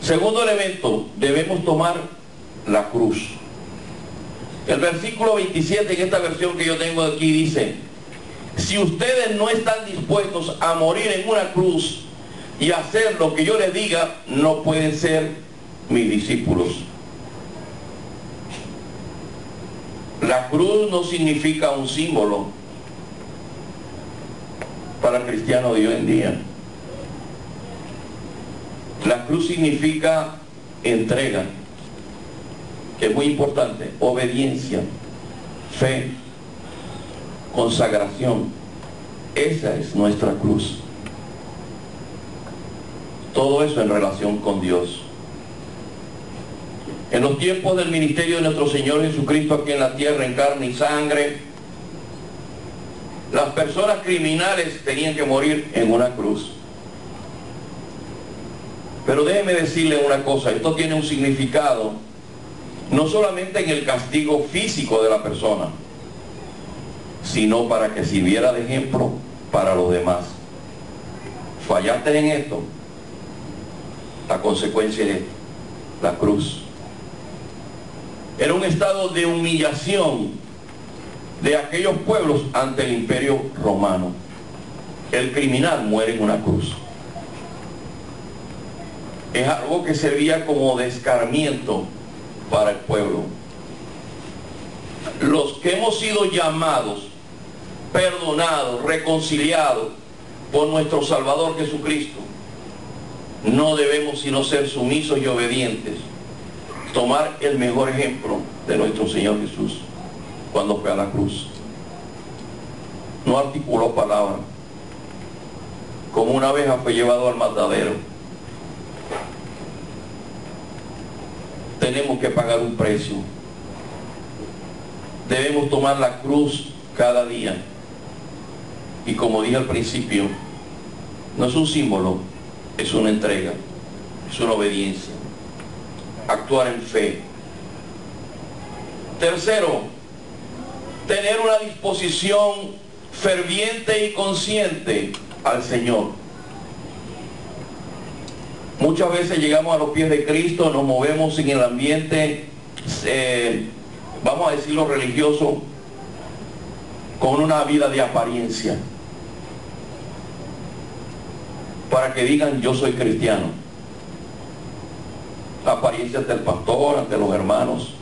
Segundo elemento, debemos tomar la cruz. El versículo 27 en esta versión que yo tengo aquí dice: si ustedes no están dispuestos a morir en una cruz y hacer lo que yo les diga, no pueden ser mis discípulos. La cruz no significa un símbolo para el cristiano de hoy en día. La cruz significa entrega, que es muy importante, obediencia, fe, consagración. Esa es nuestra cruz. Todo eso en relación con Dios. En los tiempos del ministerio de nuestro Señor Jesucristo aquí en la tierra, en carne y sangre, las personas criminales tenían que morir en una cruz. Pero déjeme decirle una cosa, esto tiene un significado no solamente en el castigo físico de la persona, sino para que sirviera de ejemplo para los demás. Fallaste en esto, la consecuencia es la cruz. Era un estado de humillación de aquellos pueblos ante el imperio romano. El criminal muere en una cruz. Es algo que servía como de escarmiento para el pueblo. Los que hemos sido llamados, perdonados, reconciliados por nuestro Salvador Jesucristo, no debemos sino ser sumisos y obedientes, tomar el mejor ejemplo de nuestro Señor Jesús cuando fue a la cruz. No articuló palabra, como una abeja fue llevado al matadero. Tenemos que pagar un precio. Debemos tomar la cruz cada día. Y como dije al principio, no es un símbolo, es una entrega, es una obediencia. Actuar en fe. Tercero, tener una disposición ferviente y consciente al Señor. Muchas veces llegamos a los pies de Cristo, nos movemos en el ambiente, vamos a decirlo religioso, con una vida de apariencia, para que digan yo soy cristiano. La apariencia ante el pastor, ante los hermanos,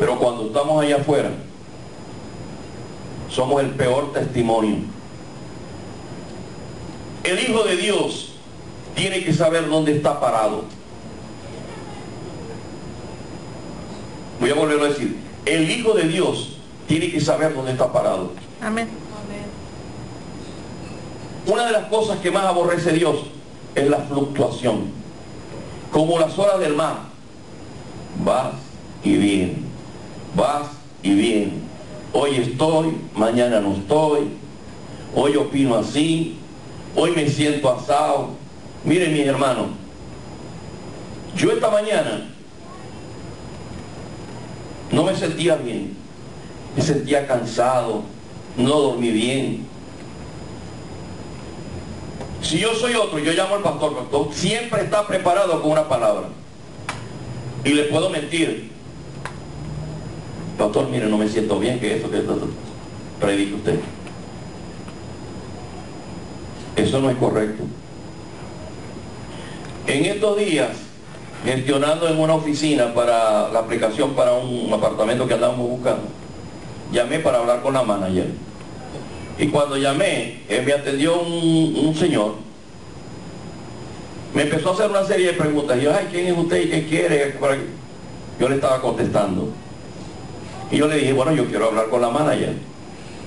pero cuando estamos allá afuera, somos el peor testimonio. El Hijo de Dios tiene que saber dónde está parado. Voy a volverlo a decir. El Hijo de Dios tiene que saber dónde está parado. Amén. Una de las cosas que más aborrece Dios es la fluctuación. Como las olas del mar. Vas y vienes. Vas y vienes. Hoy estoy, mañana no estoy. Hoy opino así. Hoy me siento asado. Miren mis hermanos, yo esta mañana no me sentía bien, me sentía cansado, no dormí bien. Si yo soy otro, yo llamo al pastor, siempre está preparado con una palabra. Y le puedo mentir. Pastor, mire, no me siento bien, que esto. Predique usted. Eso no es correcto. En estos días, gestionando en una oficina para la aplicación para un apartamento que andábamos buscando, llamé para hablar con la manager. Y cuando llamé, me atendió un señor. Me empezó a hacer una serie de preguntas. Y yo, ay, ¿quién es usted y qué quiere? yo le estaba contestando. Y yo le dije, bueno, yo quiero hablar con la manager.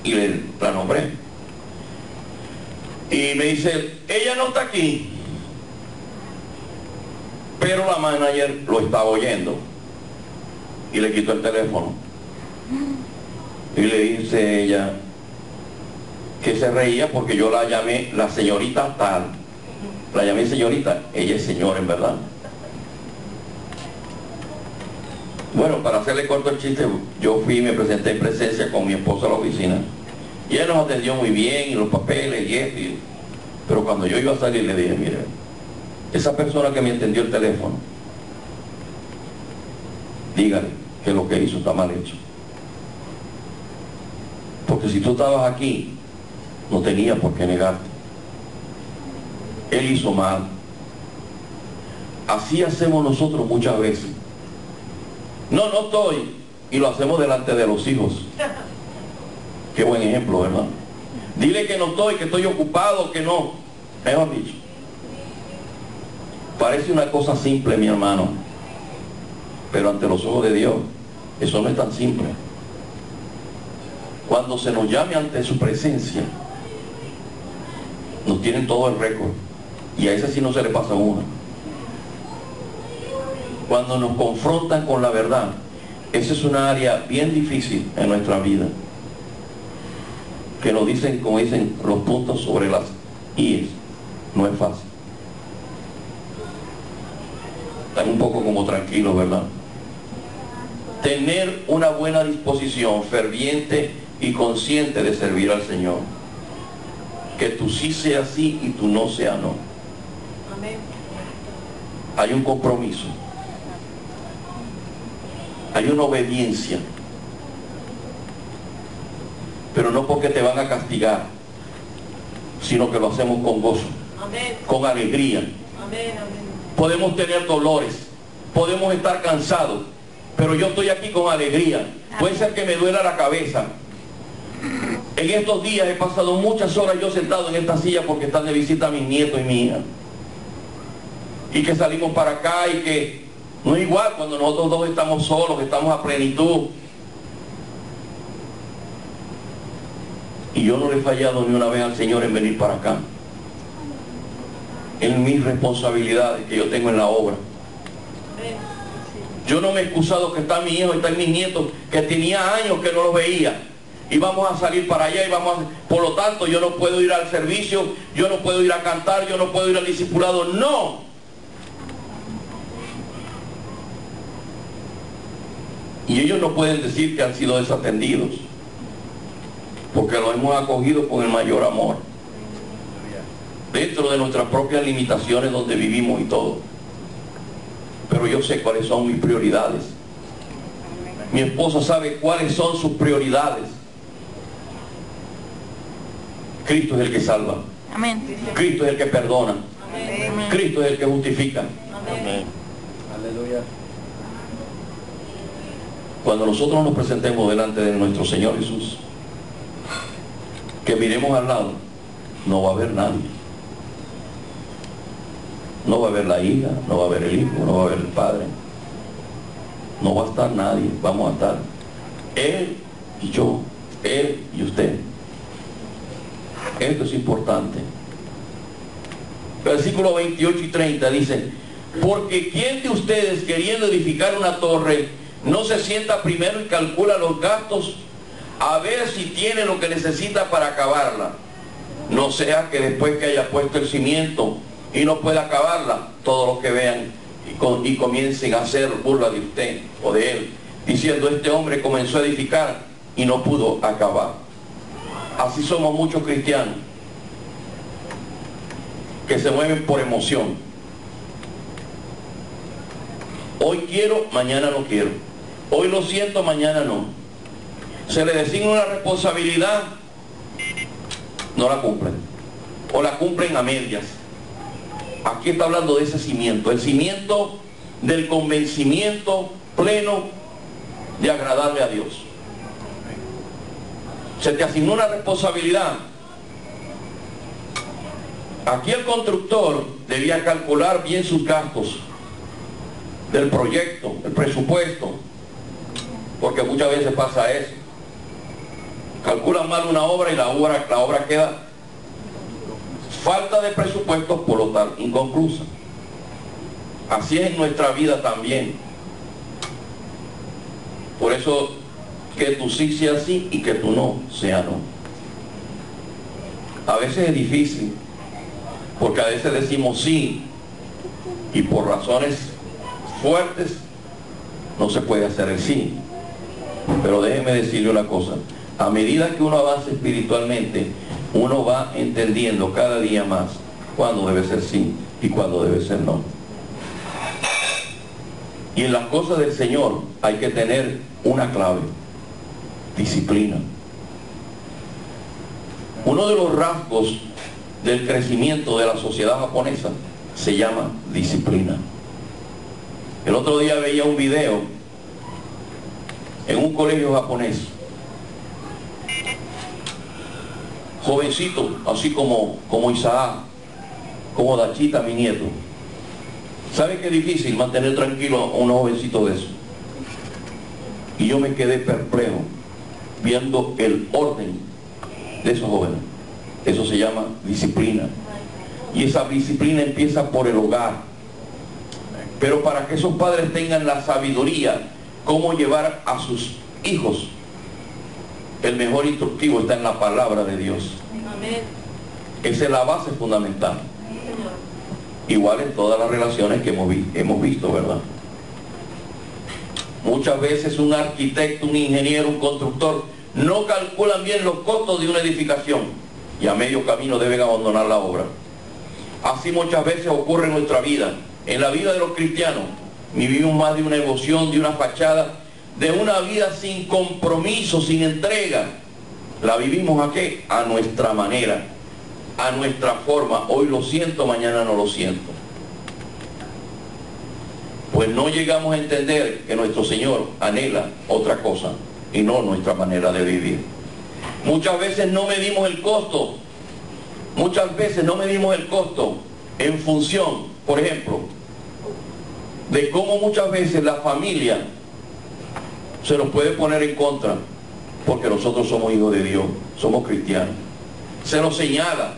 Y la nombré. Y me dice, ella no está aquí. Pero la manager lo estaba oyendo. Y le quitó el teléfono. Y le dice ella que se reía porque yo la llamé la señorita tal. La llamé señorita. Ella es señora en verdad. Bueno, para hacerle corto el chiste, yo fui y me presenté en presencia con mi esposa a la oficina. Y ella nos atendió muy bien, y los papeles y esto. Pero cuando yo iba a salir le dije, mire, esa persona que me atendió el teléfono, dígale que lo que hizo está mal hecho. Porque si tú estabas aquí, no tenía por qué negarte. Él hizo mal. Así hacemos nosotros muchas veces. No estoy. Y lo hacemos delante de los hijos. Qué buen ejemplo, ¿verdad? Dile que no estoy, que estoy ocupado, que no. Mejor dicho. Parece una cosa simple, mi hermano. Pero ante los ojos de Dios, eso no es tan simple. Cuando se nos llame ante su presencia, nos tienen todo el récord. Y a ese sí no se le pasa una. Cuando nos confrontan con la verdad, esa es una área bien difícil en nuestra vida. Que nos dicen, como dicen, los puntos sobre las íes. No es fácil. Están un poco como tranquilos, ¿verdad? Tener una buena disposición, ferviente y consciente de servir al Señor. Que tú sí sea sí y tú no sea no. Amén. Hay un compromiso. Hay una obediencia. Pero no porque te van a castigar, sino que lo hacemos con gozo. Amén. Con alegría. Amén. Amén. Podemos tener dolores, podemos estar cansados, pero yo estoy aquí con alegría. Puede ser que me duela la cabeza. En estos días he pasado muchas horas yo sentado en esta silla porque están de visita mis nietos y mi hija. Y que salimos para acá y que no es igual cuando nosotros dos estamos solos, que estamos a plenitud. Y yo no le he fallado ni una vez al Señor en venir para acá. En mis responsabilidades que yo tengo en la obra. Yo no me he excusado que está mi hijo, están mis nietos, que tenía años que no los veía. Y vamos a salir para allá y por lo tanto yo no puedo ir al servicio, yo no puedo ir a cantar, yo no puedo ir al discipulado. No. Y ellos no pueden decir que han sido desatendidos, porque los hemos acogido con el mayor amor, dentro de nuestras propias limitaciones donde vivimos y todo. Pero yo sé cuáles son mis prioridades. Mi esposa sabe cuáles son sus prioridades. Cristo es el que salva. Amén. Cristo es el que perdona. Amén. Cristo es el que justifica. Amén. Aleluya. Cuando nosotros nos presentemos delante de nuestro Señor Jesús, que miremos al lado, no va a haber nadie. No va a haber la hija, no va a haber el hijo, no va a haber el padre. No va a estar nadie, vamos a estar Él y yo, Él y usted. Esto es importante. Versículo 28 y 30 dice: porque ¿quién de ustedes, queriendo edificar una torre, no se sienta primero y calcula los gastos a ver si tiene lo que necesita para acabarla? No sea que después que haya puesto el cimiento y no pueda acabarla, todos los que vean y comiencen a hacer burla de usted o de él, diciendo: este hombre comenzó a edificar y no pudo acabar. Así somos muchos cristianos que se mueven por emoción. Hoy quiero, mañana no quiero. Hoy lo siento, mañana no. Se le designa una responsabilidad, no la cumplen, o la cumplen a medias. Aquí está hablando de ese cimiento, el cimiento del convencimiento pleno de agradarle a Dios. Se te asignó una responsabilidad. Aquí el constructor debía calcular bien sus gastos, del proyecto, el presupuesto, porque muchas veces pasa eso. Calculan mal una obra y la obra queda falta de presupuesto, por lo tanto inconclusa. Así es en nuestra vida también. Por eso que tú sí sea sí y que tú no sea no. A veces es difícil, porque a veces decimos sí y por razones fuertes no se puede hacer el sí. Pero déjeme decirle una cosa: a medida que uno avanza espiritualmente, uno va entendiendo cada día más cuándo debe ser sí y cuándo debe ser no. Y en las cosas del Señor hay que tener una clave: disciplina. Uno de los rasgos del crecimiento de la sociedad japonesa se llama disciplina. El otro día veía un video en un colegio japonés. Jovencito, así como Isaac, como Dachita, mi nieto. ¿Sabe qué difícil mantener tranquilo a unos jovencitos de eso? Y yo me quedé perplejo viendo el orden de esos jóvenes. Eso se llama disciplina. Y esa disciplina empieza por el hogar. Pero para que esos padres tengan la sabiduría cómo llevar a sus hijos, el mejor instructivo está en la palabra de Dios. Amén. Esa es la base fundamental. Igual en todas las relaciones que hemos visto, ¿verdad? Muchas veces un arquitecto, un ingeniero, un constructor no calculan bien los costos de una edificación y a medio camino deben abandonar la obra. Así muchas veces ocurre en nuestra vida, en la vida de los cristianos. Vivimos más de una emoción, de una fachada, de una vida sin compromiso, sin entrega. La vivimos ¿a qué? A nuestra manera, a nuestra forma. Hoy lo siento, mañana no lo siento. Pues no llegamos a entender que nuestro Señor anhela otra cosa y no nuestra manera de vivir. Muchas veces no medimos el costo. Muchas veces no medimos el costo en función, por ejemplo, de cómo muchas veces la familia se nos puede poner en contra porque nosotros somos hijos de Dios, somos cristianos. Se nos señala.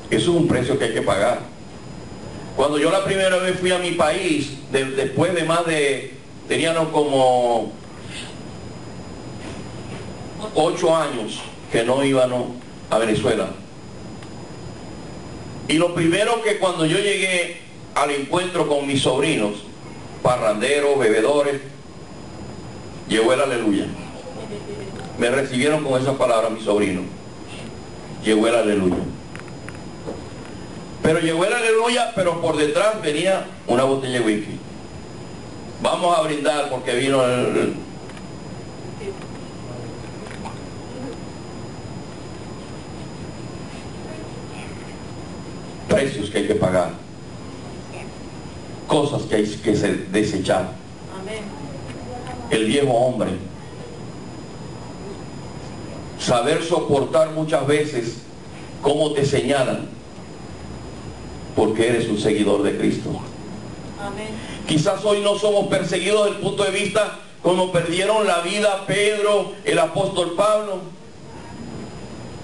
Eso es un precio que hay que pagar. Cuando yo la primera vez fui a mi país, después de más de, teníamos como 8 años que no íbamos a Venezuela. Y lo primero que cuando yo llegué al encuentro con mis sobrinos, parranderos, bebedores, llegó el aleluya. Me recibieron con esas palabras mis sobrinos. Llegó el aleluya. Pero llegó el aleluya, pero por detrás venía una botella de whisky. Vamos a brindar porque vino el... Precios que hay que pagar. Cosas que hay que desechar. Amén. El viejo hombre. Saber soportar muchas veces cómo te señalan, porque eres un seguidor de Cristo. Amén. Quizás hoy no somos perseguidos desde el punto de vista como perdieron la vida Pedro, el apóstol Pablo,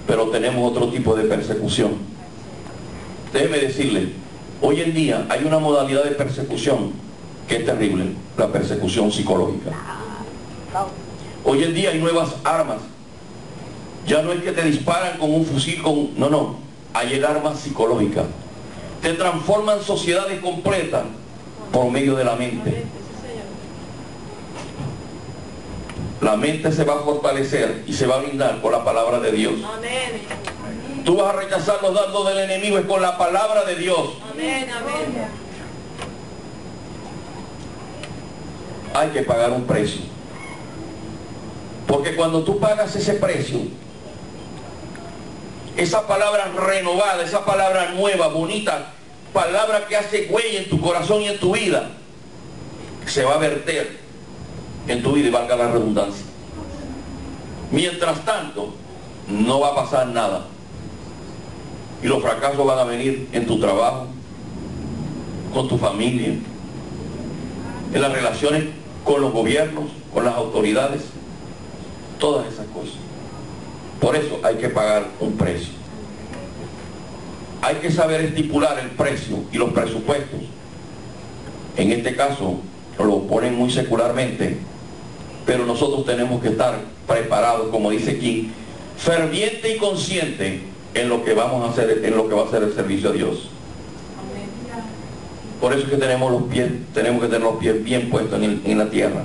pero tenemos otro tipo de persecución. Déjeme decirle, hoy en día hay una modalidad de persecución que es terrible, la persecución psicológica. Hoy en día hay nuevas armas. Ya no es que te disparan con un fusil, no, hay el arma psicológica. Te transforman sociedades completas por medio de la mente. La mente se va a fortalecer y se va a blindar con la palabra de Dios. Amén. Tú vas a rechazar los dardos del enemigo es con la palabra de Dios. Amén. Amén. Hay que pagar un precio. Porque cuando tú pagas ese precio, esa palabra renovada, esa palabra nueva, bonita, palabra que hace huella en tu corazón y en tu vida, se va a verter en tu vida y valga la redundancia. Mientras tanto, no va a pasar nada. Y los fracasos van a venir en tu trabajo, con tu familia, en las relaciones con los gobiernos, con las autoridades, todas esas cosas. Por eso hay que pagar un precio. Hay que saber estipular el precio y los presupuestos. En este caso lo ponen muy secularmente, pero nosotros tenemos que estar preparados, como dice aquí, ferviente y consciente en lo que vamos a hacer, en lo que va a ser el servicio a Dios. Por eso es que tenemos que tener los pies bien puestos en la tierra,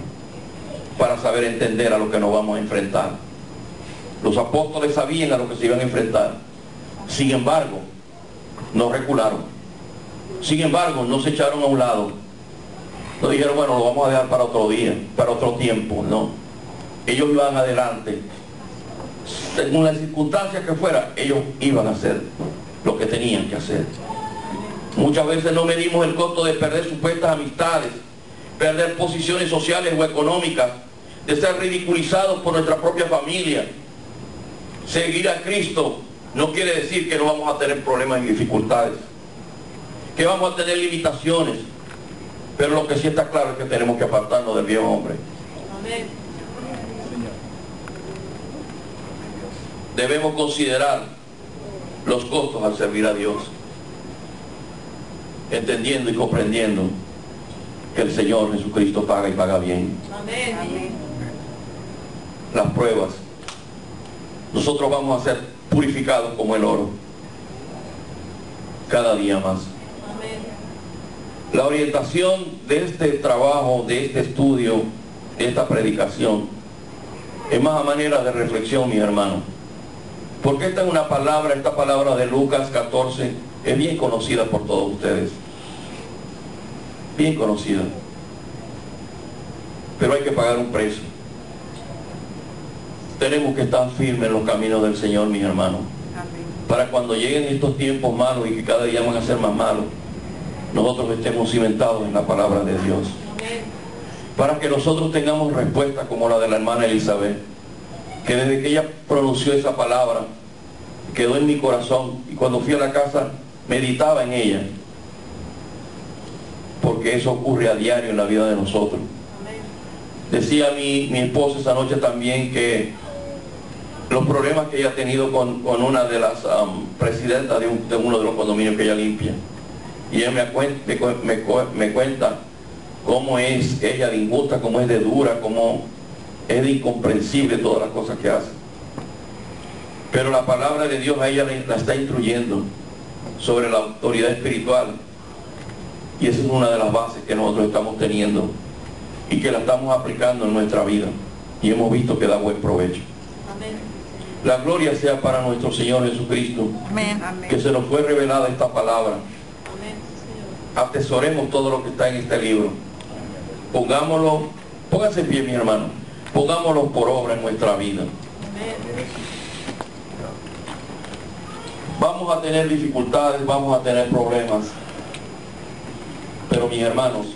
para saber entender a lo que nos vamos a enfrentar. Los apóstoles sabían a lo que se iban a enfrentar. Sin embargo, no recularon. Sin embargo, no se echaron a un lado. No dijeron, bueno, lo vamos a dejar para otro día, para otro tiempo. No. Ellos iban adelante. Según las circunstancias que fuera, ellos iban a hacer lo que tenían que hacer. Muchas veces no medimos el costo de perder supuestas amistades, perder posiciones sociales o económicas, de ser ridiculizados por nuestra propia familia. Seguir a Cristo no quiere decir que no vamos a tener problemas y dificultades, que vamos a tener limitaciones, pero lo que sí está claro es que tenemos que apartarnos del viejo hombre. Amén. Debemos considerar los costos al servir a Dios, entendiendo y comprendiendo que el Señor Jesucristo paga y paga bien. Amén. Las pruebas, nosotros vamos a ser purificados como el oro cada día más. Amén. La orientación de este trabajo, de este estudio, de esta predicación, es más a manera de reflexión, mis hermanos, porque esta es una palabra, esta palabra de Lucas 14 es bien conocida por todos ustedes, bien conocida, pero hay que pagar un precio. Tenemos que estar firmes en los caminos del Señor, mis hermanos, para cuando lleguen estos tiempos malos y que cada día van a ser más malos, nosotros estemos cimentados en la palabra de Dios, para que nosotros tengamos respuesta como la de la hermana Elizabeth, que desde que ella pronunció esa palabra quedó en mi corazón, y cuando fui a la casa meditaba en ella, porque eso ocurre a diario en la vida de nosotros. Decía mi esposa esa noche también que los problemas que ella ha tenido con una de las presidentas de uno de los condominios que ella limpia, y ella me cuenta cómo es ella de injusta, cómo es de dura, cómo es de incomprensible todas las cosas que hace. Pero la palabra de Dios a ella la está instruyendo sobre la autoridad espiritual, y esa es una de las bases que nosotros estamos teniendo y que la estamos aplicando en nuestra vida, y hemos visto que da buen provecho. Amén. La gloria sea para nuestro Señor Jesucristo. Amén. Que se nos fue revelada esta palabra. Amén, Señor. Atesoremos todo lo que está en este libro. Pongámoslo, pónganse en pie, mi hermano, pongámoslo por obra en nuestra vida. Amén. Vamos a tener dificultades, vamos a tener problemas, pero mis hermanos,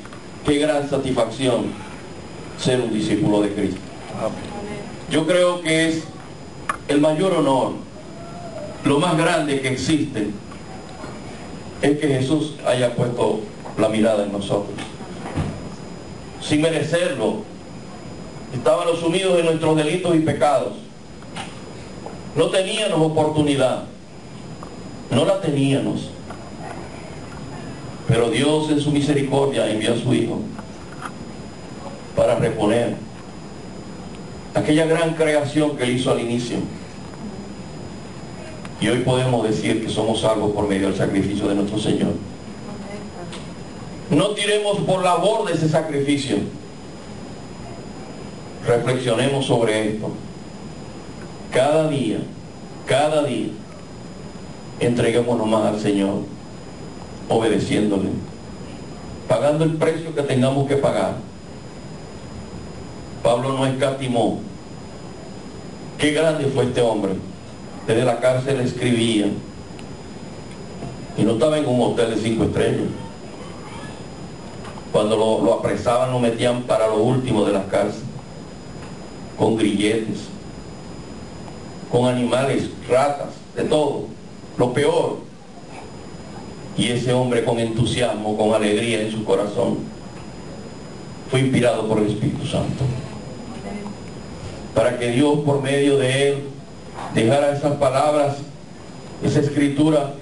qué gran satisfacción ser un discípulo de Cristo. Yo creo que es el mayor honor, lo más grande que existe, es que Jesús haya puesto la mirada en nosotros. Sin merecerlo, estábamos sumidos en nuestros delitos y pecados. No teníamos oportunidad, no la teníamos. Pero Dios en su misericordia envió a su Hijo para reponer aquella gran creación que Él hizo al inicio. Y hoy podemos decir que somos salvos por medio del sacrificio de nuestro Señor. No tiremos por la borda ese sacrificio. Reflexionemos sobre esto. Cada día, entreguémonos más al Señor, obedeciéndole, pagando el precio que tengamos que pagar. Pablo no escatimó. Qué grande fue este hombre. Desde la cárcel escribía, y no estaba en un hotel de 5 estrellas. Cuando lo apresaban, lo metían para lo último de las cárceles, con grilletes, con animales, ratas, de todo, lo peor. Y ese hombre, con entusiasmo, con alegría en su corazón, fue inspirado por el Espíritu Santo. Para que Dios por medio de él dejara esas palabras, esa escritura